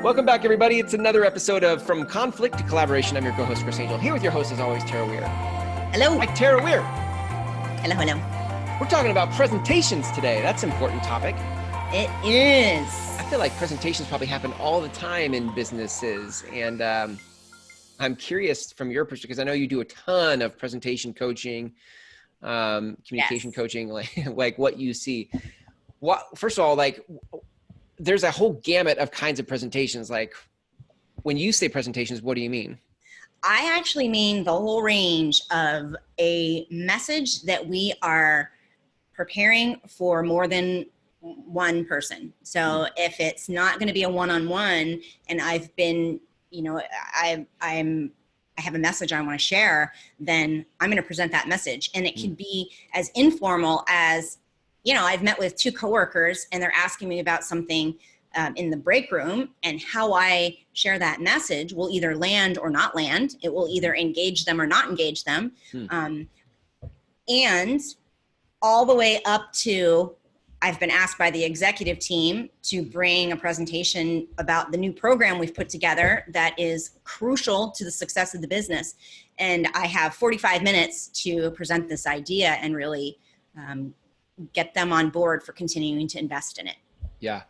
Welcome back, everybody. It's another episode of From Conflict to Collaboration. I'm your co-host, Chris Angel, here with your host, as always, Tara Weir. Hello. Hi, Tara Weir. Hello, hello. We're talking about presentations today. That's an important topic. It is. I feel like presentations probably happen all the time in businesses. And I'm curious from your perspective, because I know you do a ton of presentation coaching, communication coaching, like what you see. First of all, there's a whole gamut of kinds of presentations. Like when you say presentations, what do you mean? I actually mean the whole range of a message that we are preparing for more than one person. So if it's not going to be a one-on-one and I've been, I have a message I want to share, then I'm going to present that message. And it can be as informal as, I've met with two coworkers and they're asking me about something in the break room, and how I share that message will either land or not land. It will either engage them or not engage them. And all the way up to, I've been asked by the executive team to bring a presentation about the new program we've put together that is crucial to the success of the business. And I have 45 minutes to present this idea and really get them on board for continuing to invest in it. Yeah.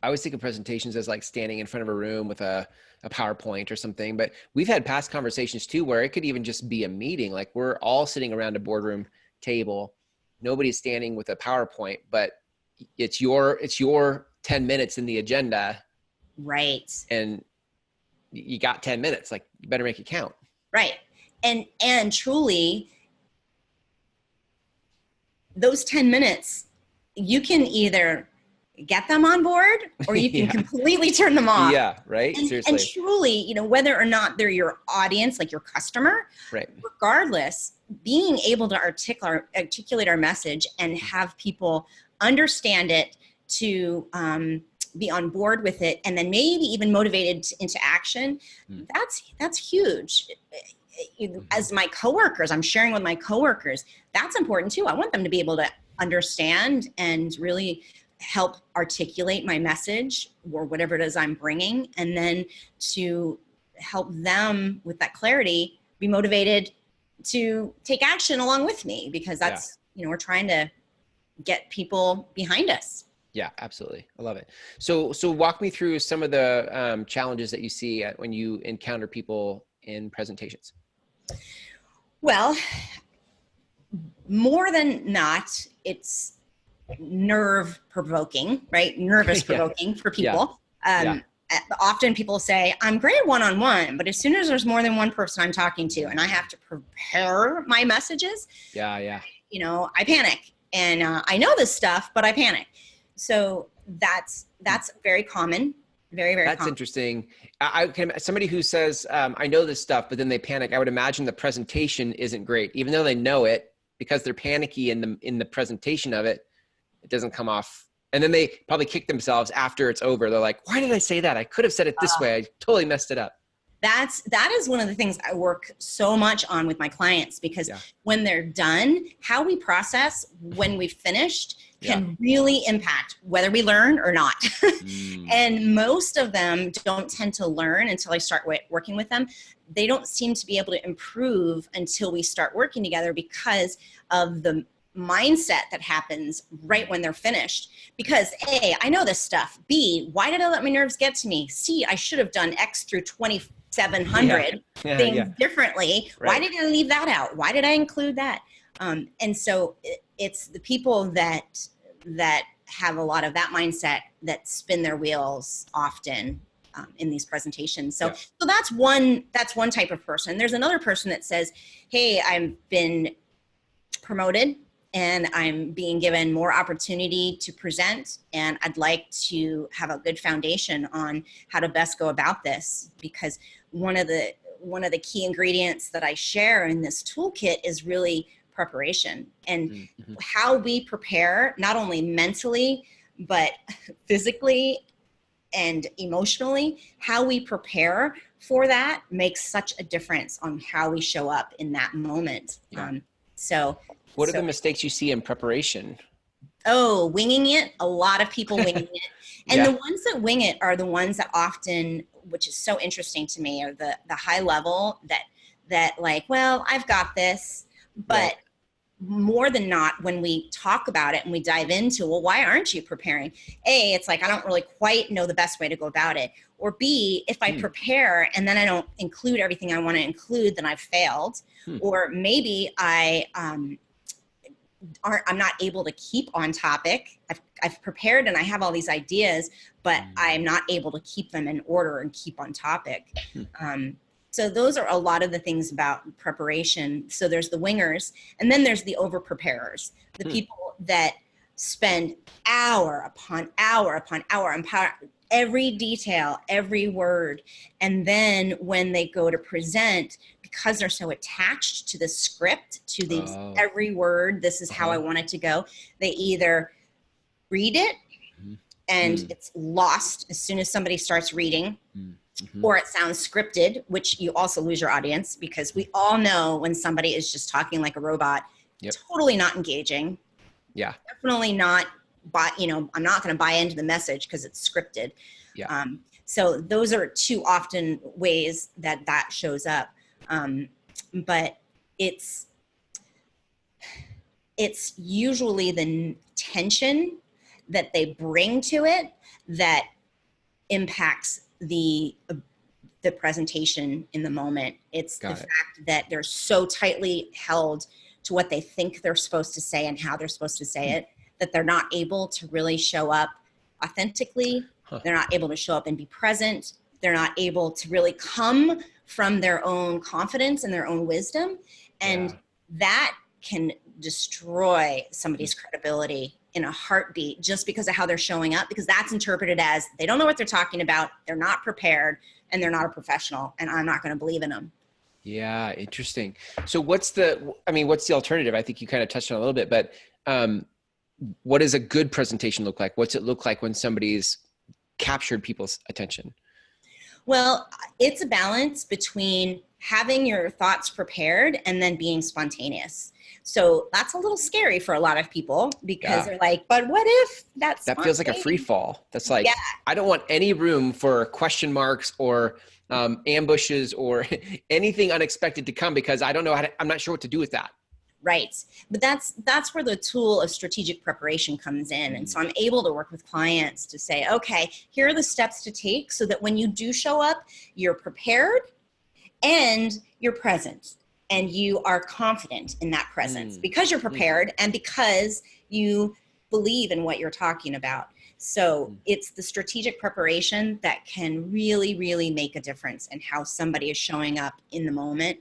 I always think of presentations as like standing in front of a room with a PowerPoint or something, but we've had past conversations too, where it could even just be a meeting. Like we're all sitting around a boardroom table. Nobody's standing with a PowerPoint, but it's your 10 minutes in the agenda. Right. And you got 10 minutes, like you better make it count. Right. And truly, those 10 minutes, you can either get them on board or you can completely turn them off. Yeah, right? Seriously. And truly, whether or not they're your audience, like your customer, right? Regardless, being able to articulate our message and have people understand it, to be on board with it, and then maybe even motivated into action, that's huge. As my coworkers, I'm sharing with my coworkers, that's important too. I want them to be able to understand and really help articulate my message or whatever it is I'm bringing, and then to help them with that clarity be motivated to take action along with me, because that's, we're trying to get people behind us. Yeah, absolutely. I love it. So walk me through some of the challenges that you see when you encounter people in presentations. Well, more than not, it's nerve provoking, right? Nervous provoking for people. Often people say, I'm great one-on-one, but as soon as there's more than one person I'm talking to and I have to prepare my messages, I panic. And I know this stuff, but I panic. So that's very common. Very, very That's common. Interesting. I can, somebody who says, I know this stuff, but then they panic. I would imagine the presentation isn't great, even though they know it, because they're panicky in the presentation of it. It doesn't come off. And then they probably kick themselves after it's over. They're like, why did I say that? I could have said it this way. I totally messed it up. That is one of the things I work so much on with my clients, because when they're done, how we process when we've finished can really impact whether we learn or not. And most of them don't tend to learn until I start working with them. They don't seem to be able to improve until we start working together, because of the mindset that happens right when they're finished. Because A, I know this stuff. B, why did I let my nerves get to me? C, I should have done X through 2,700 things differently. Right. Why did I leave that out? Why did I include that? And so it's the people that have a lot of that mindset that spin their wheels often in these presentations. So that's one type of person. There's another person that says, hey, I've been promoted and I'm being given more opportunity to present, and I'd like to have a good foundation on how to best go about this, because one of the key ingredients that I share in this toolkit is really preparation, and how we prepare, not only mentally, but physically and emotionally. How we prepare for that makes such a difference on how we show up in that moment. What are the mistakes you see in preparation? Oh, winging it. A lot of people winging it. And Yeah. the ones that wing it are the ones that often, which is so interesting to me, are the high level that like, well, I've got this. But Right. more than not, when we talk about it and we dive into, well, why aren't you preparing? A, it's like, I don't really quite know the best way to go about it. Or B, if I prepare and then I don't include everything I want to include, then I've failed. Or maybe I'm not able to keep on topic. I've prepared and I have all these ideas, but I'm not able to keep them in order and keep on topic. So those are a lot of the things about preparation. So there's the wingers, and then there's the over preparers, the people that spend hour upon hour upon hour on every detail, every word. And then when they go to present, because they're so attached to the script, to these every word, this is how I want it to go, they either read it and it's lost as soon as somebody starts reading, or it sounds scripted, which you also lose your audience, because we all know when somebody is just talking like a robot, totally not engaging. Yeah. Definitely not, I'm not going to buy into the message because it's scripted. Yeah. So those are two often ways that shows up. But it's usually the tension that they bring to it that impacts the presentation in the moment. It's the fact that they're so tightly held to what they think they're supposed to say and how they're supposed to say it, that they're not able to really show up authentically. They're not able to show up and be present. They're not able to really come from their own confidence and their own wisdom. And that can destroy somebody's credibility in a heartbeat just because of how they're showing up, because that's interpreted as they don't know what they're talking about, they're not prepared, and they're not a professional, and I'm not going to believe in them. Yeah, interesting. So what's the alternative? I think you kind of touched on it a little bit, but what does a good presentation look like? What's it look like when somebody's captured people's attention? Well, it's a balance between having your thoughts prepared and then being spontaneous. So that's a little scary for a lot of people, because they're like, but what if that feels like a free fall? That's like, I don't want any room for question marks or ambushes or anything unexpected to come, because I don't know I'm not sure what to do with that. Right. But that's where the tool of strategic preparation comes in. And so I'm able to work with clients to say, okay, here are the steps to take so that when you do show up, you're prepared and you're present and you are confident in that presence because you're prepared and because you believe in what you're talking about. So it's the strategic preparation that can really, really make a difference in how somebody is showing up in the moment.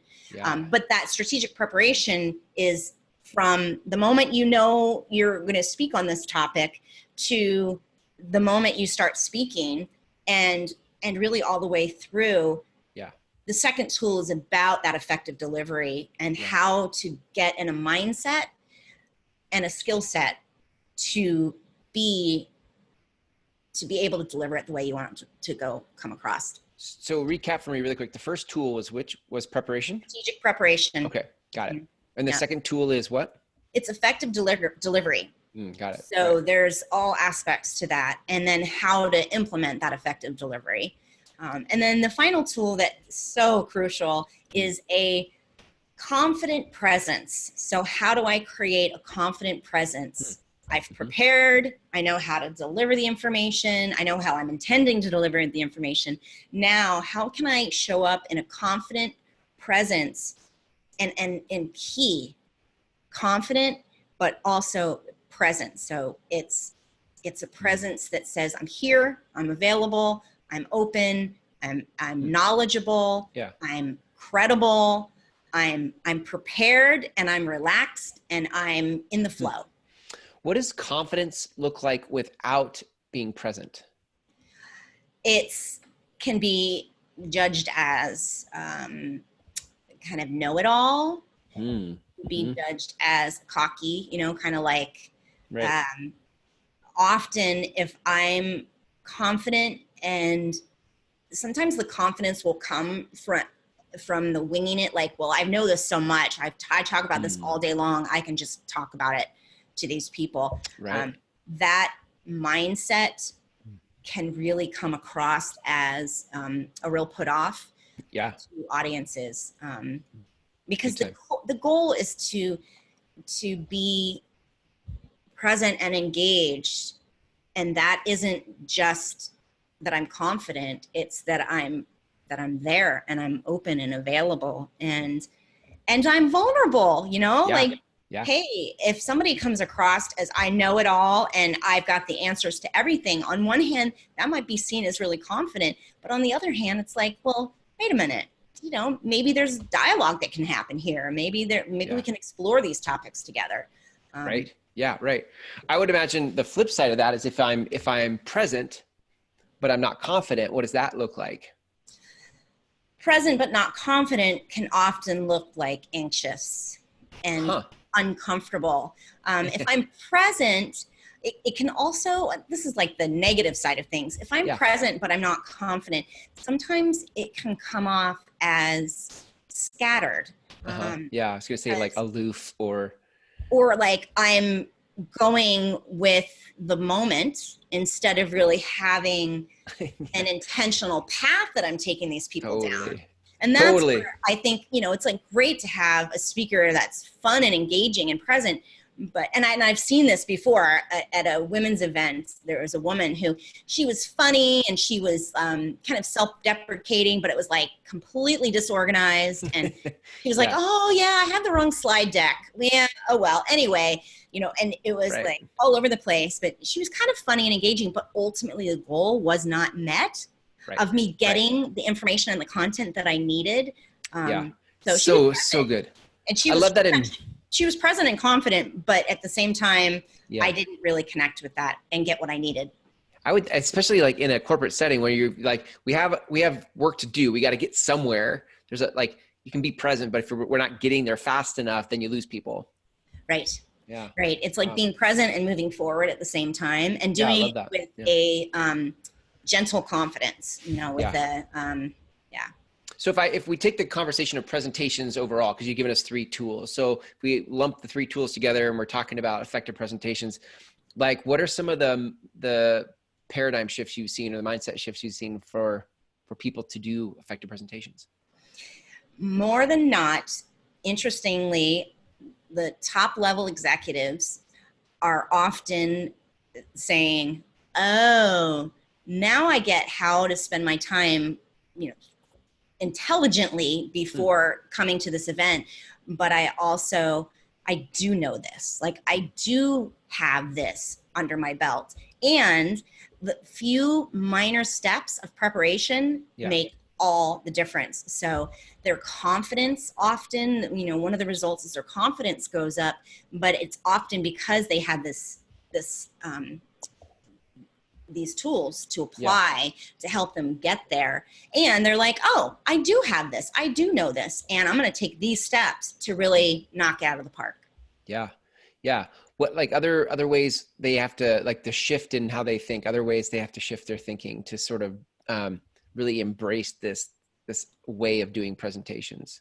But that strategic preparation is from the moment you know you're going to speak on this topic to the moment you start speaking, and really all the way through. The second tool is about that effective delivery and how to get in a mindset and a skill set to be able to deliver it the way you want it to come across. So recap for me really quick. The first tool was preparation? Strategic preparation. Okay, got it. And the second tool is what? It's effective delivery. Got it. So there's all aspects to that, and then how to implement that effective delivery. And then the final tool that's so crucial is a confident presence. So how do I create a confident presence? I've prepared. I know how to deliver the information. I know how I'm intending to deliver the information. Now, how can I show up in a confident presence and key confident, but also present. So it's a presence that says, I'm here, I'm available, I'm open, I'm knowledgeable, I'm credible, I'm prepared, and I'm relaxed, and I'm in the flow. What does confidence look like without being present? It can be judged as kind of know-it-all, be judged as cocky, kind of like often if I'm confident, and sometimes the confidence will come from from the winging it, like, well, I know this so much. I talk about this all day long. I can just talk about it to these people. Right. That mindset can really come across as a real put off to audiences, because the goal is to be present and engaged, and that isn't just that I'm confident, it's that I'm there and I'm open and available and I'm vulnerable, hey, if somebody comes across as I know it all and I've got the answers to everything, on one hand, that might be seen as really confident, but on the other hand, it's like, well, wait a minute, maybe there's dialogue that can happen here. Maybe we can explore these topics together. Right. Yeah. Right. I would imagine the flip side of that is if I'm present, but I'm not confident, what does that look like? Present but not confident can often look like anxious and uncomfortable. If I'm present, it can also, this is like the negative side of things. If I'm present but I'm not confident, sometimes it can come off as scattered. Yeah, I was going to say like aloof or like I'm going with the moment instead of really having an intentional path that I'm taking these people down. And that's where I think, it's like great to have a speaker that's fun and engaging and present. But, and I've seen this before at a women's event. There was a woman who, she was funny and she was kind of self-deprecating, but it was like completely disorganized. And she was like, oh yeah, I had the wrong slide deck. Yeah. Oh, well, anyway, and it was like all over the place, but she was kind of funny and engaging, but ultimately the goal was not met of me getting the information and the content that I needed. So good. And I love that. She was present and confident, but at the same time, I didn't really connect with that and get what I needed. I would, especially like in a corporate setting where you're like, we have work to do. We got to get somewhere. There's you can be present, but if we're not getting there fast enough, then you lose people. Right. Yeah. Right. It's like being present and moving forward at the same time and doing it with a gentle confidence, with So if we take the conversation of presentations overall, because you've given us 3 tools. So if we lump the 3 tools together and we're talking about effective presentations, like what are some of the paradigm shifts you've seen or the mindset shifts you've seen for people to do effective presentations? More than not, interestingly, the top level executives are often saying, oh, now I get how to spend my time, intelligently before coming to this event. But I do know this, like I do have this under my belt, and the few minor steps of preparation make all the difference. So their confidence often, one of the results is their confidence goes up, but it's often because they had these tools to apply to help them get there. And they're like, oh, I do have this. I do know this. And I'm going to take these steps to really knock it out of the park. Yeah. Yeah. What, like other ways they have to, like the shift in how they think, other ways they have to shift their thinking to sort of really embrace this way of doing presentations?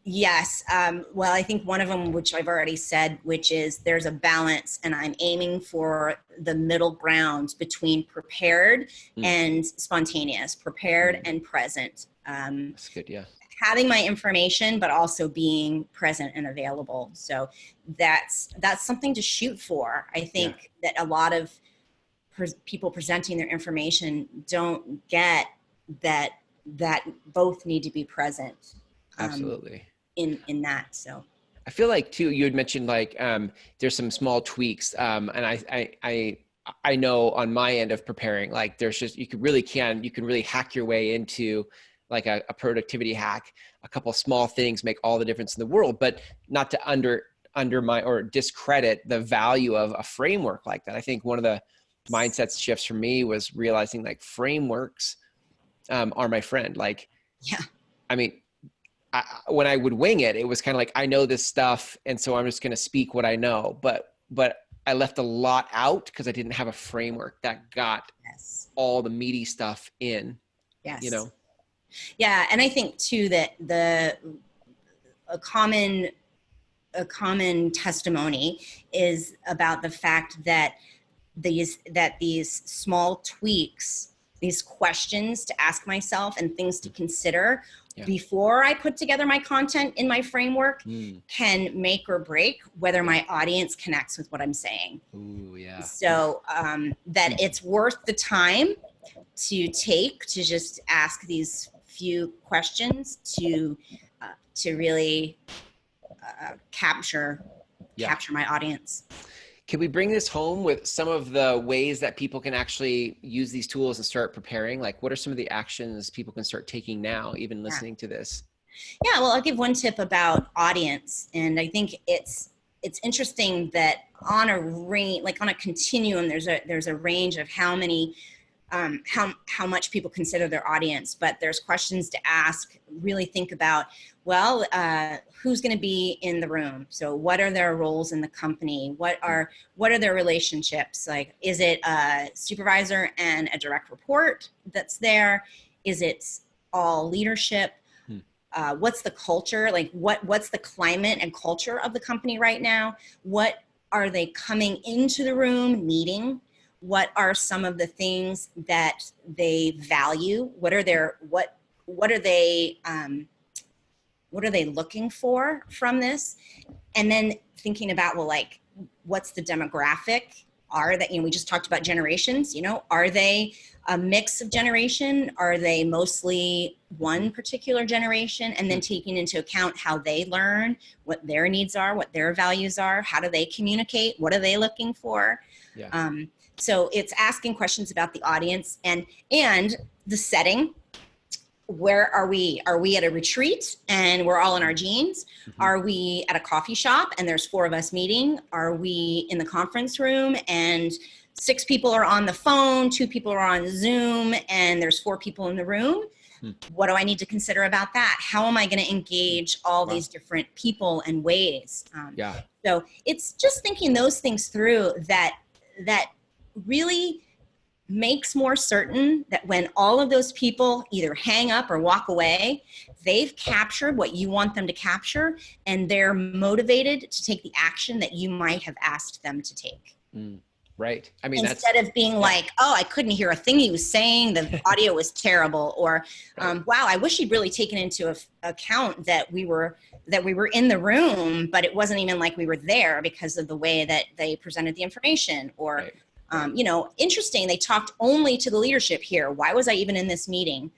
Yes. Well, I think one of them, which I've already said, which is there's a balance, and I'm aiming for the middle ground between prepared and spontaneous, prepared and present. That's good. Yeah. Having my information, but also being present and available. So that's something to shoot for. I think that a lot of people presenting their information don't get that both need to be present. Absolutely. In that. So I feel like too, you had mentioned like there's some small tweaks, and I know on my end of preparing, like there's just you can really hack your way into like a productivity hack. A couple of small things make all the difference in the world, but not to undermine or discredit the value of a framework like that. I think one of the mindset shifts for me was realizing like frameworks are my friend. Like, I mean, when I would wing it, it was kind of like, I know this stuff, and so I'm just going to speak what I know. But I left a lot out because I didn't have a framework that got all the meaty stuff in. Yes. Yeah. And I think too that a common testimony is about the fact that these small tweaks, these questions to ask myself and things to consider before I put together my content in my framework can make or break whether my audience connects with what I'm saying. Ooh, yeah. So that it's worth the time to take to just ask these few questions to really capture my audience. Can we bring this home with some of the ways that people can actually use these tools and start preparing? Like, what are some of the actions people can start taking now, even listening to this? Yeah, well, I'll give one tip about audience. And I think it's interesting that on a range, like on a continuum, there's a range of how many how much people consider their audience, but there's questions to ask. Really think about, well, who's going to be in the room? So what are their roles in the company? What are their relationships? Like, is it a supervisor and a direct report that's there? Is it all leadership? What's the culture? Like what's the climate and culture of the company right now? What are they coming into the room needing? What are some of the things that they value? What are they looking for from this? And then thinking about, well, like, what's the demographic? We just talked about generations, are they a mix of generation? Are they mostly one particular generation? And then taking into account how they learn, what their needs are, what their values are, how do they communicate? What are they looking for? Yeah. So it's asking questions about the audience and the setting. Where are we? Are we at a retreat and we're all in our jeans? Are we at a coffee shop and there's 4 of us meeting? Are we in the conference room and 6 people are on the phone, 2 people are on Zoom, and there's 4 people in the room? What do I need to consider about that? How am I going to engage all these different people and ways? So it's just thinking those things through that really makes more certain that when all of those people either hang up or walk away, they've captured what you want them to capture, and they're motivated to take the action that you might have asked them to take. Right. I mean, instead of being like, oh, I couldn't hear a thing he was saying, the audio was terrible, or wow, I wish he'd really taken into account that we were in the room, but it wasn't even like we were there because of the way that they presented the information, or interesting, they talked only to the leadership here. Why was I even in this meeting?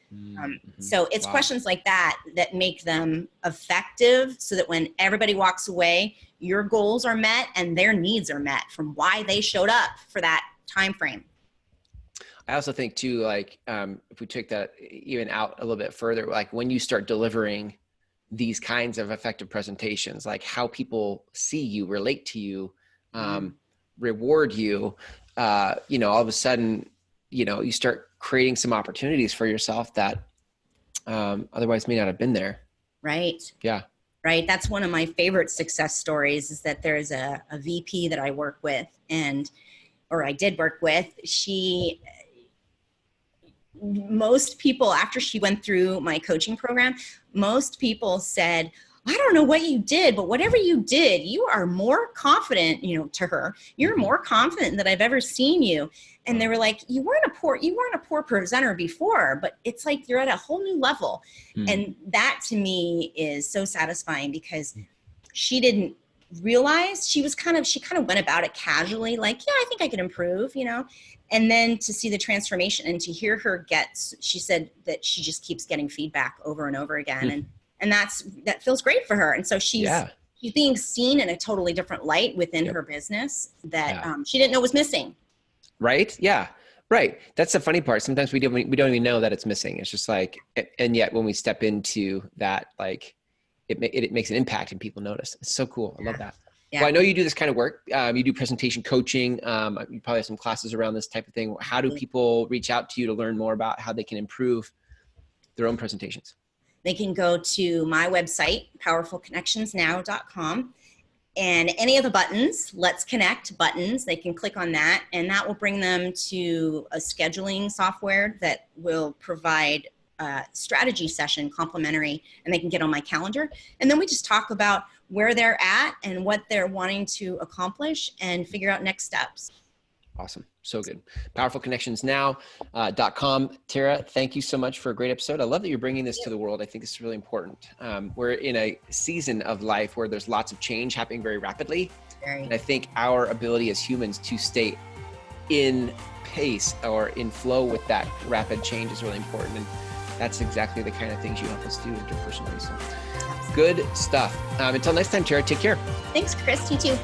So it's questions like that make them effective, so that when everybody walks away, your goals are met and their needs are met from why they showed up for that time frame. I also think too, like, if we take that even out a little bit further, like when you start delivering these kinds of effective presentations, like how people see you, relate to you, reward you, all of a sudden, you start creating some opportunities for yourself that otherwise may not have been there. Right. Yeah. Right. That's one of my favorite success stories, is that there's a VP that I work with or I did work with. Most people, after she went through my coaching program, most people said, I don't know what you did, but whatever you did, you are more confident, to her, you're more confident than I've ever seen you. And they were like, you weren't a poor presenter before, but it's like you're at a whole new level. And that to me is so satisfying, because she didn't realize, she kind of went about it casually, like, yeah, I think I could improve, and then to see the transformation and to hear her she said that she just keeps getting feedback over and over again. And that feels great for her. And so she's being seen in a totally different light within her business that she didn't know was missing. Right. Yeah. Right. That's the funny part. Sometimes we don't even know that it's missing. It's just like, and yet when we step into that, like it makes an impact and people notice. It's so cool. I love that. Yeah. Well, I know you do this kind of work. You do presentation coaching. You probably have some classes around this type of thing. How do people reach out to you to learn more about how they can improve their own presentations? They can go to my website, powerfulconnectionsnow.com, and any of the buttons, Let's Connect buttons, they can click on that, and that will bring them to a scheduling software that will provide strategy session complimentary, and they can get on my calendar. And then we just talk about where they're at and what they're wanting to accomplish and figure out next steps. Awesome. So good. Powerfulconnectionsnow.com. Tara, thank you so much for a great episode. I love that you're bringing this to the world. I think this is really important. We're in a season of life where there's lots of change happening very rapidly. And I think our ability as humans to stay in pace or in flow with that rapid change is really important. And that's exactly the kind of things you help us do interpersonally. So good stuff. Until next time, Tara, take care. Thanks, Chris. You too.